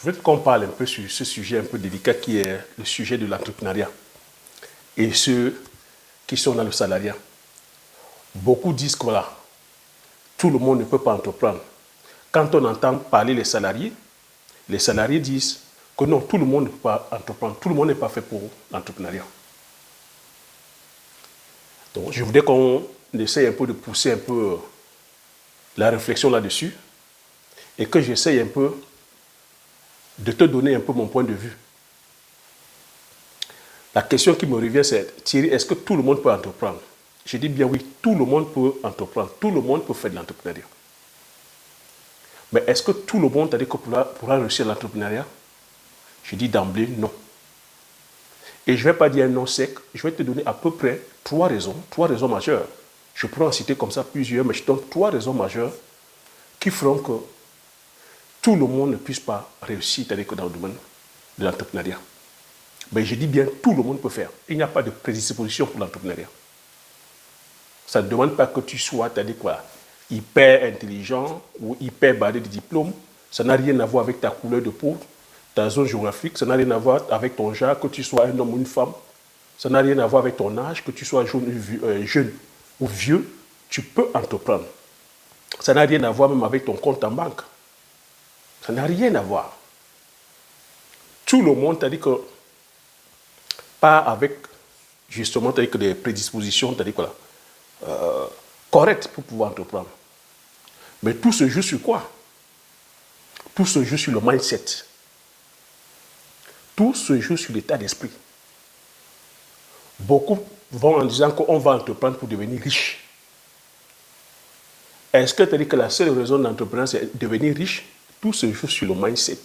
veux qu'on parle un peu sur ce sujet un peu délicat qui est le sujet de l'entrepreneuriat et ceux qui sont dans le salariat. Beaucoup disent que voilà, tout le monde ne peut pas entreprendre. Quand on entend parler les salariés disent que non, tout le monde ne peut pas entreprendre, tout le monde n'est pas fait pour l'entrepreneuriat. Donc je voudrais qu'on essaye un peu de pousser un peu la réflexion là-dessus et que j'essaye un peu de te donner un peu mon point de vue. La question qui me revient, c'est Thierry, est-ce que tout le monde peut entreprendre? Je dis bien oui, tout le monde peut entreprendre, tout le monde peut faire de l'entrepreneuriat. Mais est-ce que tout le monde pourra réussir l'entrepreneuriat? Je dis d'emblée non. Et je ne vais pas dire non sec, je vais te donner à peu près trois raisons majeures. Je pourrais en citer comme ça plusieurs, mais je donne trois raisons majeures qui feront que tout le monde ne puisse pas réussir dans le domaine de l'entrepreneuriat. Mais je dis bien tout le monde peut faire. Il n'y a pas de prédisposition pour l'entrepreneuriat. Ça ne demande pas que tu sois, hyper intelligent ou hyper badé de diplôme. Ça n'a rien à voir avec ta couleur de peau, ta zone géographique. Ça n'a rien à voir avec ton genre, que tu sois un homme ou une femme. Ça n'a rien à voir avec ton âge, que tu sois jeune ou vieux. Tu peux entreprendre. Ça n'a rien à voir même avec ton compte en banque. Ça n'a rien à voir. Tout le monde t'a dit que pas avec justement des prédispositions correctes pour pouvoir entreprendre. Mais tout se joue sur quoi? Tout se joue sur le mindset. Tout se joue sur l'état d'esprit. Beaucoup vont en disant qu'on va entreprendre pour devenir riche. Est-ce que tu as dit que la seule raison d'entreprendre, c'est devenir riche? Tout se joue sur le mindset.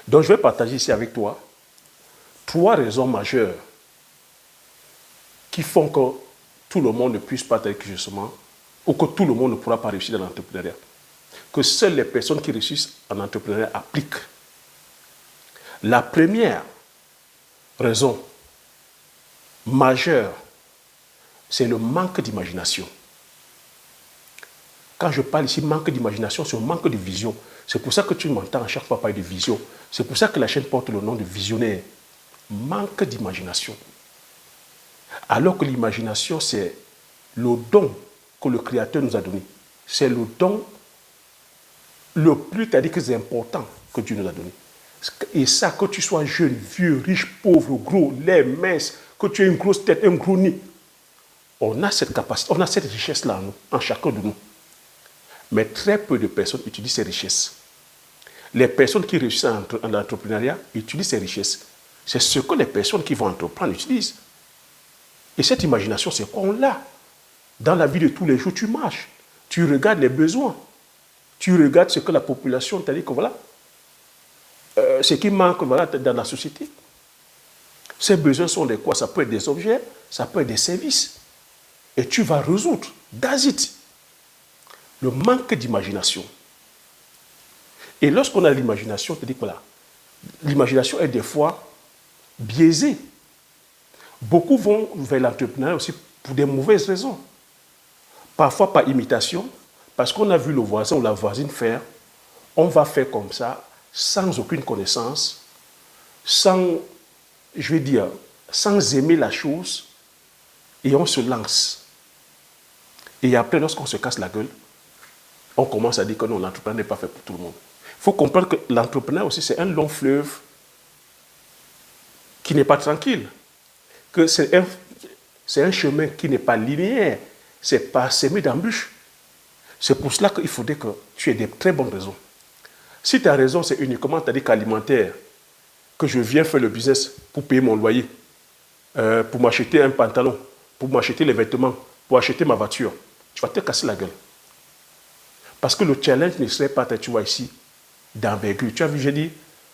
Donc je vais partager ici avec toi trois raisons majeures qui font que tout le monde ne puisse pas être justement, ou que tout le monde ne pourra pas réussir dans l'entrepreneuriat. Que seules les personnes qui réussissent en entrepreneuriat appliquent. La première raison majeure, c'est le manque d'imagination. Quand je parle ici manque d'imagination, c'est un manque de vision. C'est pour ça que tu m'entends à chaque fois parler de vision. C'est pour ça que la chaîne porte le nom de visionnaire. Manque d'imagination. Alors que l'imagination, c'est le don que le Créateur nous a donné. C'est le don le plus important que Dieu nous a donné. Et ça, que tu sois jeune, vieux, riche, pauvre, gros, laid, mince, que tu aies une grosse tête, un gros nez, on a cette capacité, on a cette richesse-là en nous, en chacun de nous. Mais très peu de personnes utilisent ces richesses. Les personnes qui réussissent en entrepreneuriat utilisent ces richesses. C'est ce que les personnes qui vont entreprendre utilisent. Et cette imagination, c'est quoi? On l'a. Dans la vie de tous les jours, tu marches. Tu regardes les besoins. Tu regardes ce que la population t'a dit que voilà, ce qui manque dans la société. Ces besoins sont des quoi? Ça peut être des objets, ça peut être des services. Et tu vas résoudre. That's it. Le manque d'imagination. Et lorsqu'on a l'imagination, tu dis que voilà, l'imagination est des fois biaisée. Beaucoup vont vers l'entrepreneuriat aussi pour des mauvaises raisons. Parfois par imitation, parce qu'on a vu le voisin ou la voisine faire, on va faire comme ça, sans aucune connaissance, sans aimer la chose, et on se lance. Et après, lorsqu'on se casse la gueule, on commence à dire que non, l'entrepreneuriat n'est pas fait pour tout le monde. Il faut comprendre que l'entrepreneuriat aussi, c'est un long fleuve qui n'est pas tranquille. Que c'est un chemin qui n'est pas linéaire, c'est parsemé d'embûches. C'est pour cela qu'il faudrait que tu aies des très bonnes raisons. Si ta raison, c'est uniquement alimentaire, que je viens faire le business pour payer mon loyer, pour m'acheter un pantalon, pour m'acheter les vêtements, pour acheter ma voiture, tu vas te casser la gueule. Parce que le challenge ne serait pas, tu vois ici, d'envergure. Tu as vu, j'ai dit,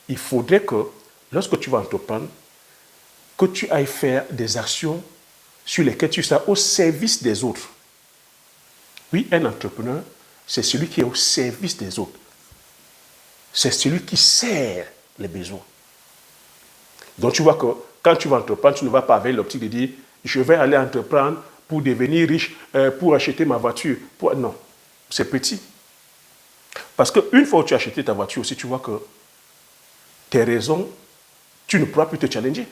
il faudrait que, lorsque tu vas entreprendre, que tu ailles faire des actions sur lesquelles tu seras au service des autres. Oui, un entrepreneur, c'est celui qui est au service des autres. C'est celui qui sert les besoins. Donc tu vois que quand tu vas entreprendre, tu ne vas pas avec l'optique de dire je vais aller entreprendre pour devenir riche, pour acheter ma voiture. Non, c'est petit. Parce qu'une fois que tu as acheté ta voiture aussi, tu vois que tes raisons, tu ne pourras plus te challenger.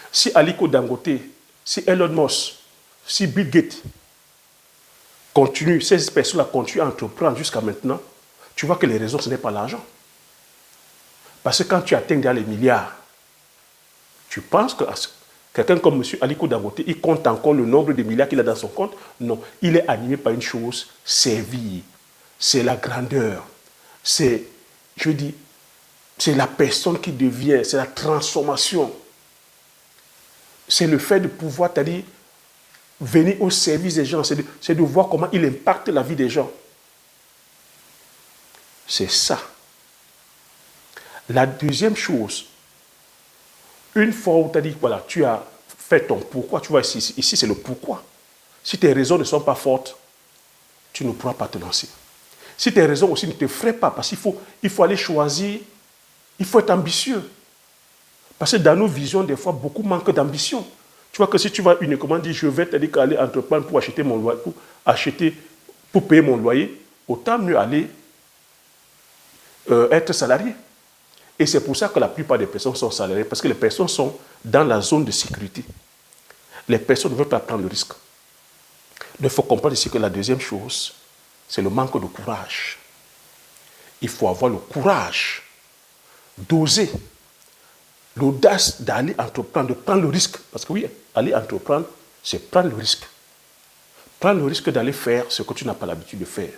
Si Aliko Dangote, si Elon Musk, si Bill Gates continuent, ces personnes-là continuent à entreprendre jusqu'à maintenant, tu vois que les raisons, ce n'est pas l'argent. Parce que quand tu atteins dans les milliards, tu penses que quelqu'un comme M. Aliko Dangote, il compte encore le nombre de milliards qu'il a dans son compte? Non, il est animé par une chose, c'est vie, c'est la grandeur, c'est, je dis, c'est la personne qui devient, c'est la transformation. C'est le fait de pouvoir, c'est-à-dire, venir au service des gens, c'est de voir comment il impacte la vie des gens. C'est ça. La deuxième chose, une fois où tu as dit, voilà, tu as fait ton pourquoi, tu vois, ici c'est le pourquoi. Si tes raisons ne sont pas fortes, tu ne pourras pas te lancer. Si tes raisons aussi ne te feraient pas, parce qu'il faut aller choisir, il faut être ambitieux. Parce que dans nos visions, des fois, beaucoup manquent d'ambition. Tu vois que si tu vas uniquement dire, je vais t'aider à aller entreprendre pour acheter mon loyer, pour payer mon loyer, autant mieux aller être salarié. Et c'est pour ça que la plupart des personnes sont salariées, parce que les personnes sont dans la zone de sécurité. Les personnes ne veulent pas prendre le risque. Il faut comprendre ici que la deuxième chose, c'est le manque de courage. Il faut avoir le courage d'oser, l'audace d'aller entreprendre, de prendre le risque. Parce que oui, aller entreprendre, c'est prendre le risque. Prendre le risque d'aller faire ce que tu n'as pas l'habitude de faire.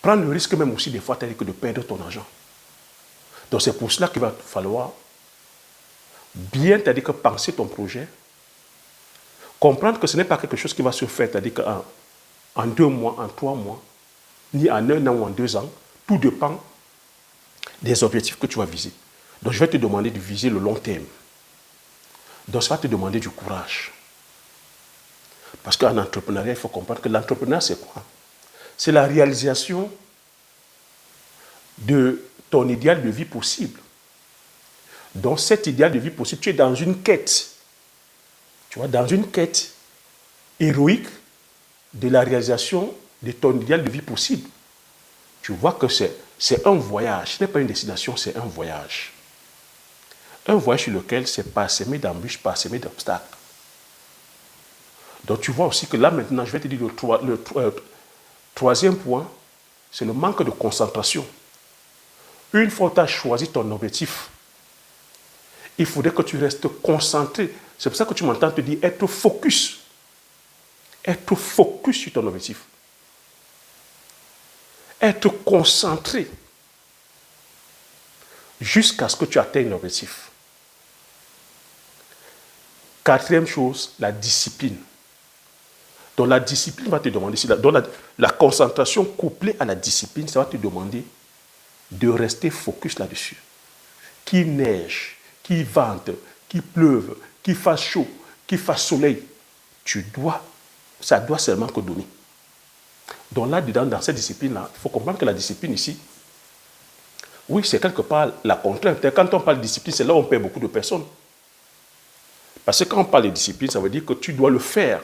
Prendre le risque même aussi des fois, c'est-à-dire que de perdre ton argent. Donc c'est pour cela qu'il va falloir bien, c'est-à-dire que penser ton projet, comprendre que ce n'est pas quelque chose qui va se faire, c'est-à-dire qu'en 2 mois, en 3 mois, ni en 1 an ou en 2 ans, tout dépend des objectifs que tu vas viser. Donc je vais te demander de viser le long terme. Donc ça va te demander du courage. Parce qu'en entrepreneuriat, il faut comprendre que l'entrepreneuriat, c'est quoi? C'est la réalisation de ton idéal de vie possible. Dans cet idéal de vie possible, tu es dans une quête. Tu vois, dans une quête héroïque de la réalisation de ton idéal de vie possible. Tu vois que c'est un voyage. Ce n'est pas une destination, c'est un voyage. Un voyage sur lequel c'est parsemé d'embûches, parsemé d'obstacles. Donc tu vois aussi que là maintenant, je vais te dire le troisième point, c'est le manque de concentration. Une fois que tu as choisi ton objectif, il faudrait que tu restes concentré. C'est pour ça que tu m'entends te dire être focus. Être focus sur ton objectif. Être concentré jusqu'à ce que tu atteignes l'objectif. Quatrième chose, la discipline. Donc la discipline va te demander, donc la concentration couplée à la discipline, ça va te demander de rester focus là-dessus. Qu'il neige, qu'il vente, qu'il pleuve, qu'il fasse chaud, qu'il fasse soleil, ça doit seulement que donner. Donc là-dedans, dans cette discipline-là, il faut comprendre que la discipline ici, oui, c'est quelque part la contrainte. Quand on parle de discipline, c'est là où on perd beaucoup de personnes. Parce que quand on parle de discipline, ça veut dire que tu dois le faire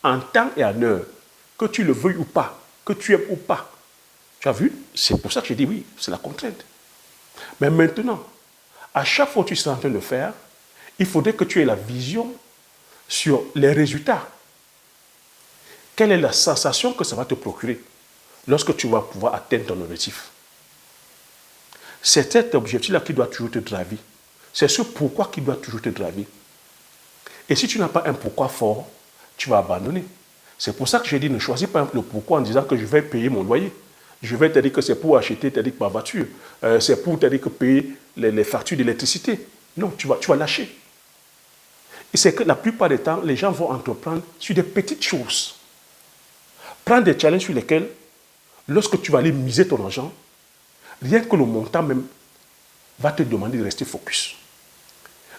en temps et en heure, que tu le veuilles ou pas, que tu aimes ou pas. Tu as vu? C'est pour ça que je dis oui, c'est la contrainte. Mais maintenant, à chaque fois que tu seras en train de faire, il faudrait que tu aies la vision sur les résultats. Quelle est la sensation que ça va te procurer lorsque tu vas pouvoir atteindre ton objectif? C'est cet objectif-là qui doit toujours te driver. C'est ce pourquoi qui doit toujours te driver. Et si tu n'as pas un pourquoi fort, tu vas abandonner. C'est pour ça que j'ai dit ne choisis pas le pourquoi en disant que je vais payer mon loyer. Je vais te dire que c'est pour acheter ma voiture. C'est pour te dire que payer les factures d'électricité. Non, tu vas lâcher. Et c'est que la plupart des temps, les gens vont entreprendre sur des petites choses. Prendre des challenges sur lesquels, lorsque tu vas aller miser ton argent, rien que le montant même va te demander de rester focus.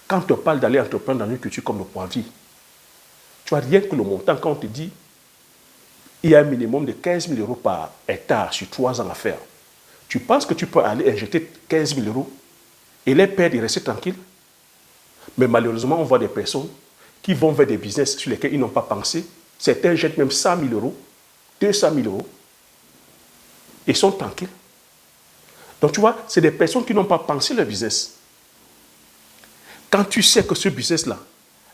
Quand on te parle d'aller entreprendre dans une culture comme le poivrier, tu vois, rien que le montant, quand on te dit il y a un minimum de 15 000 euros par hectare sur 3 ans à faire, tu penses que tu peux aller injecter 15 000 euros et les perdre et rester tranquille? Mais malheureusement, on voit des personnes qui vont vers des business sur lesquels ils n'ont pas pensé. Certains jettent même 100 000 euros, 200 000 euros et sont tranquilles. Donc, tu vois, c'est des personnes qui n'ont pas pensé leur business. Quand tu sais que ce business-là,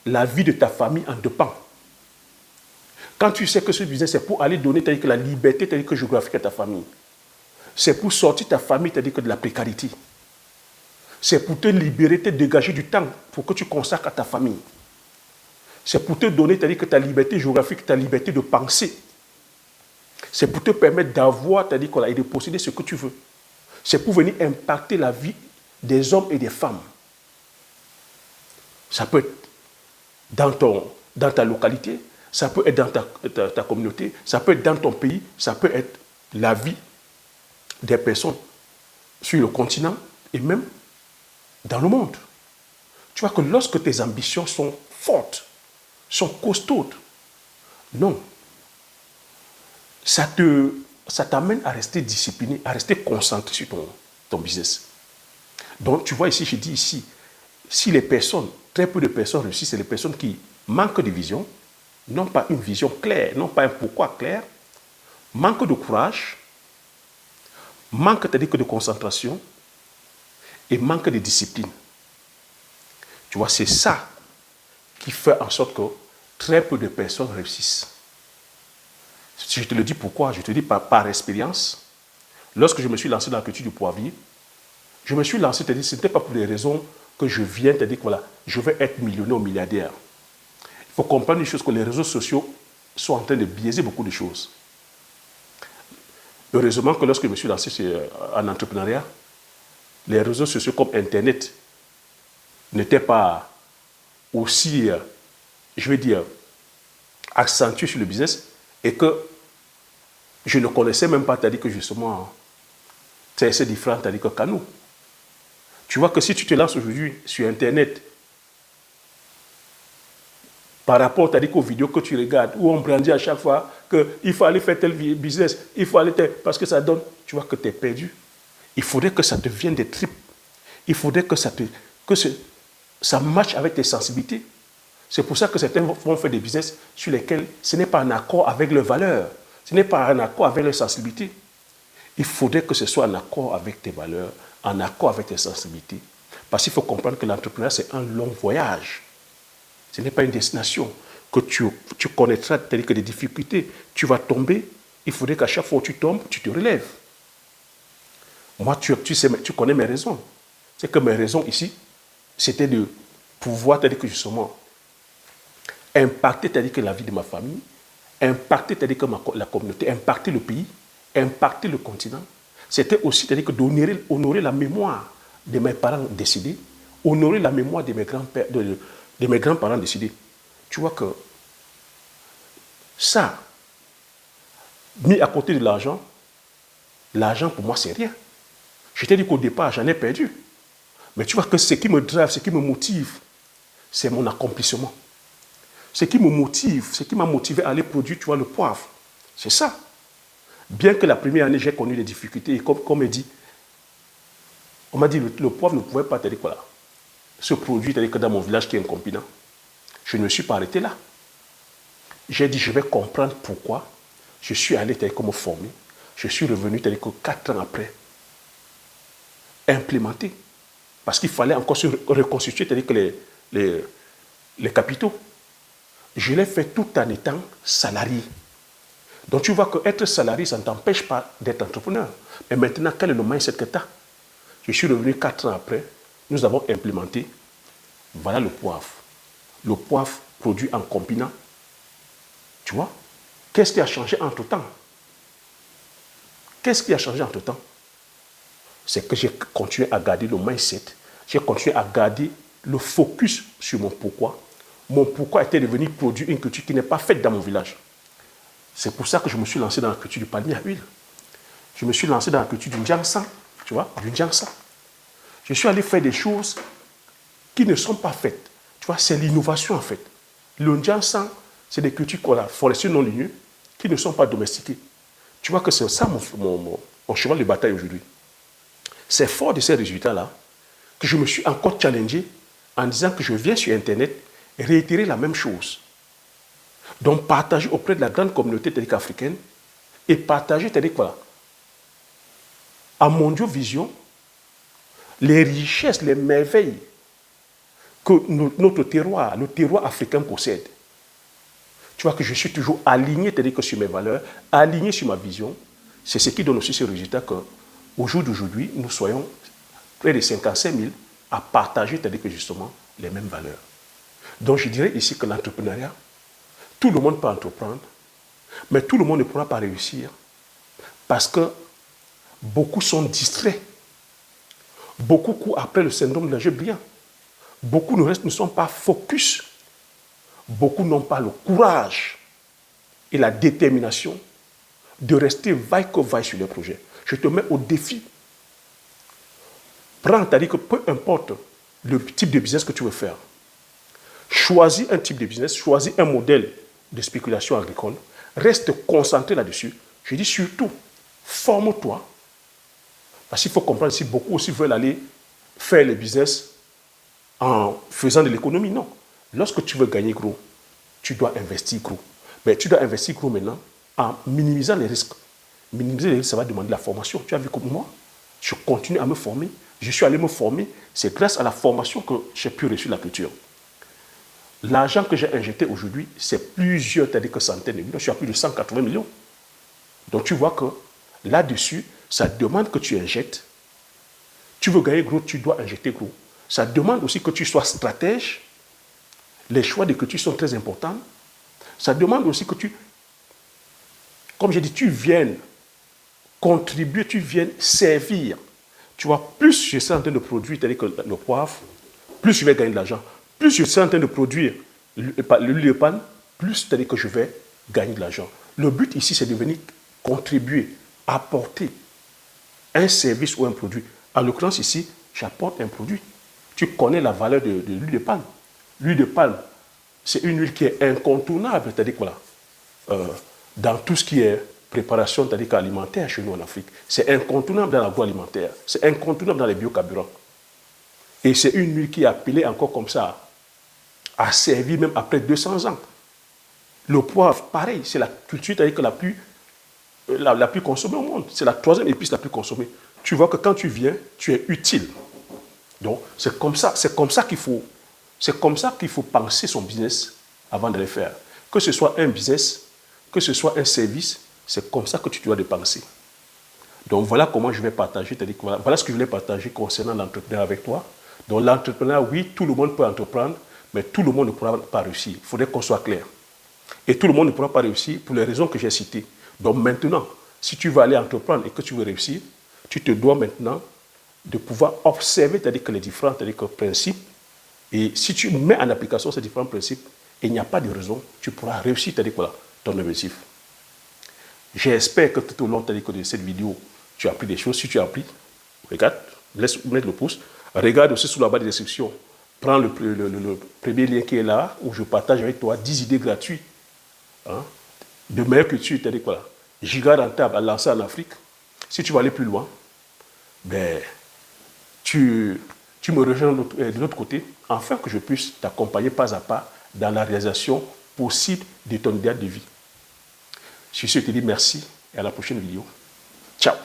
la vie de ta famille en dépend. Quand tu sais que ce business, c'est pour aller donner la liberté géographique à ta famille. C'est pour sortir ta famille de la précarité. C'est pour te libérer, te dégager du temps pour que tu consacres à ta famille. C'est pour te donner ta liberté géographique, ta liberté de penser. C'est pour te permettre d'avoir et de posséder ce que tu veux. C'est pour venir impacter la vie des hommes et des femmes. Ça peut être dans ta localité, ça peut être dans ta communauté, ça peut être dans ton pays, ça peut être la vie des personnes sur le continent et même dans le monde. Tu vois que lorsque tes ambitions sont fortes, sont costaudes, non, ça t'amène à rester discipliné, à rester concentré sur ton business. Donc, tu vois ici, je dis ici, si les personnes, très peu de personnes réussissent, c'est les personnes qui manquent de vision, n'ont pas une vision claire, n'ont pas un pourquoi clair, manquent de courage, manquent de concentration et manquent de discipline. Tu vois, c'est ça qui fait en sorte que très peu de personnes réussissent. Je te le dis pourquoi, je te dis par expérience. Lorsque je me suis lancé dans la culture du poivrier, je me suis lancé, ce n'était pas pour des raisons que je viens te dire que voilà, je vais être millionnaire ou milliardaire. Il faut comprendre une chose, que les réseaux sociaux sont en train de biaiser beaucoup de choses. Heureusement que lorsque je me suis lancé en entrepreneuriat, les réseaux sociaux comme Internet n'étaient pas aussi, je vais dire, accentués sur le business et que je ne connaissais même pas, c'est-à-dire que justement, c'est différent, c'est-à-dire que nous. Tu vois que si tu te lances aujourd'hui sur Internet, par rapport aux vidéos que tu regardes, où on brandit à chaque fois qu'il faut aller faire tel business, il faut aller parce que ça donne, tu vois que tu es perdu. Il faudrait que ça devienne des tripes. Il faudrait que ça matche avec tes sensibilités. C'est pour ça que certains vont faire des business sur lesquels ce n'est pas en accord avec leurs valeurs, ce n'est pas en accord avec leurs sensibilités. Il faudrait que ce soit en accord avec tes valeurs, en accord avec tes sensibilités. Parce qu'il faut comprendre que l'entrepreneuriat, c'est un long voyage. Ce n'est pas une destination que tu connaîtras telles que des difficultés. Tu vas tomber, il faudrait qu'à chaque fois où tu tombes, tu te relèves. Moi, tu connais mes raisons. C'est que mes raisons ici, c'était de pouvoir, c'est-à-dire que justement, impacter, c'est-à-dire que la vie de ma famille, impacter, c'est-à-dire que la communauté, impacter le pays, impacter le continent. C'était aussi, c'est-à-dire que d'honorer la mémoire de mes parents décédés, honorer la mémoire de mes grands-pères, de mes grands-parents décédés. Tu vois que ça, mis à côté de l'argent pour moi, c'est rien. Je t'ai dit qu'au départ, j'en ai perdu. Mais tu vois que ce qui me drive, ce qui me motive, c'est mon accomplissement. Ce qui me motive, ce qui m'a motivé à aller produire, tu vois, le poivre. C'est ça. Bien que la première année, j'ai connu des difficultés, et comme on m'a dit, le poivre ne pouvait pas se produire que dans mon village qui est incompétent. Je ne me suis pas arrêté là. J'ai dit, je vais comprendre pourquoi. Je suis allé me former. Je suis revenu 4 ans après, implémenter. Parce qu'il fallait encore se reconstituer les capitaux. Je l'ai fait tout en étant salarié. Donc tu vois qu'être salarié, ça ne t'empêche pas d'être entrepreneur. Mais maintenant, quel est le mindset que tu as? Je suis revenu 4 ans après, nous avons implémenté, voilà le poivre. Le poivre produit en combinant. Tu vois? Qu'est-ce qui a changé entre-temps? Qu'est-ce qui a changé entre-temps? C'est que j'ai continué à garder le mindset, j'ai continué à garder le focus sur mon pourquoi. Mon pourquoi était de venir produire une culture qui n'est pas faite dans mon village. C'est pour ça que je me suis lancé dans la culture du palmier à huile. Je me suis lancé dans la culture du Jiangsan, tu vois, du Jiangsan. Je suis allé faire des choses qui ne sont pas faites. Tu vois, c'est l'innovation en fait. Le Jiangsan, c'est des cultures forestières non ligneuses qui ne sont pas domestiquées. Tu vois que c'est ça mon cheval de bataille aujourd'hui. C'est fort de ces résultats-là que je me suis encore challengé en disant que je viens sur Internet réitérer la même chose. Donc partager auprès de la grande communauté africaine et partager, à Mondiovision, les richesses, les merveilles que notre terroir, le terroir africain possède. Tu vois que je suis toujours aligné, c'est-à-dire que sur mes valeurs, aligné sur ma vision. C'est ce qui donne aussi ce résultat qu'au jour d'aujourd'hui, nous soyons près de 55 000 à partager, c'est-à-dire que justement, les mêmes valeurs. Donc je dirais ici que l'entrepreneuriat, tout le monde peut entreprendre, mais tout le monde ne pourra pas réussir parce que beaucoup sont distraits. Beaucoup courent après le syndrome de l'âge brillant. Beaucoup ne sont pas focus. Beaucoup n'ont pas le courage et la détermination de rester vaille que vaille sur les projets. Je te mets au défi. Prends, c'est-à-dire que peu importe le type de business que tu veux faire, choisis un type de business, choisis un modèle de spéculation agricole, reste concentré là-dessus. Je dis surtout, forme-toi. Parce qu'il faut comprendre si beaucoup aussi veulent aller faire le business en faisant de l'économie. Non. Lorsque tu veux gagner gros, tu dois investir gros. Mais tu dois investir gros maintenant en minimisant les risques. Minimiser les risques, ça va demander la formation. Tu as vu comme moi, je continue à me former. Je suis allé me former. C'est grâce à la formation que j'ai pu réussir la culture. L'argent que j'ai injecté aujourd'hui, c'est plusieurs, c'est-à-dire que centaines de millions. Je suis à plus de 180 millions. Donc tu vois que là-dessus, ça demande que tu injectes. Tu veux gagner gros, tu dois injecter gros. Ça demande aussi que tu sois stratège. Les choix de culture sont très importants. Ça demande aussi que tu, comme j'ai dit, tu viennes contribuer, tu viennes servir. Tu vois, plus je suis en train de produire, c'est-à-dire que le poivre, plus je vais gagner de l'argent. Plus je suis en train de produire l'huile de palme, plus c'est-à-dire que je vais gagner de l'argent. Le but ici, c'est de venir contribuer, apporter un service ou un produit. En l'occurrence ici, j'apporte un produit. Tu connais la valeur de l'huile de palme. L'huile de palme, c'est une huile qui est incontournable, c'est-à-dire que voilà, dans tout ce qui est préparation, c'est-à-dire alimentaire chez nous en Afrique. C'est incontournable dans l'agroalimentaire, c'est incontournable dans les biocarburants. Et c'est une huile qui est appelée encore comme ça, à servir même après 200 ans. Le poivre, pareil, c'est la culture la plus consommée au monde. C'est la troisième épice la plus consommée. Tu vois que quand tu viens, tu es utile. Donc, c'est comme ça qu'il faut penser son business avant de le faire. Que ce soit un business, que ce soit un service, c'est comme ça que tu dois le penser. Donc, voilà comment je vais partager. Voilà ce que je voulais partager concernant l'entrepreneuriat avec toi. Donc, l'entrepreneuriat, oui, tout le monde peut entreprendre, mais tout le monde ne pourra pas réussir. Il faudrait qu'on soit clair. Et tout le monde ne pourra pas réussir pour les raisons que j'ai citées. Donc, maintenant, si tu veux aller entreprendre et que tu veux réussir, tu te dois maintenant de pouvoir observer, c'est-à-dire que les différents principes. Et si tu mets en application ces différents principes, il n'y a pas de raison, tu pourras réussir, c'est-à-dire voilà, ton objectif. J'espère que tout au long de cette vidéo, tu as appris des choses. Si tu as appris, regarde, laisse mettre le pouce. Regarde aussi sous la barre de description. Prends le premier lien qui est là, où je partage avec toi 10 idées gratuites de meilleure culture, c'est-à-dire voilà, giga rentable à lancer en Afrique. Si tu veux aller plus loin, ben, tu me rejoins de l'autre côté, afin que je puisse t'accompagner pas à pas dans la réalisation possible de ton idéal de vie. Sur ce, je te dis merci et à la prochaine vidéo. Ciao.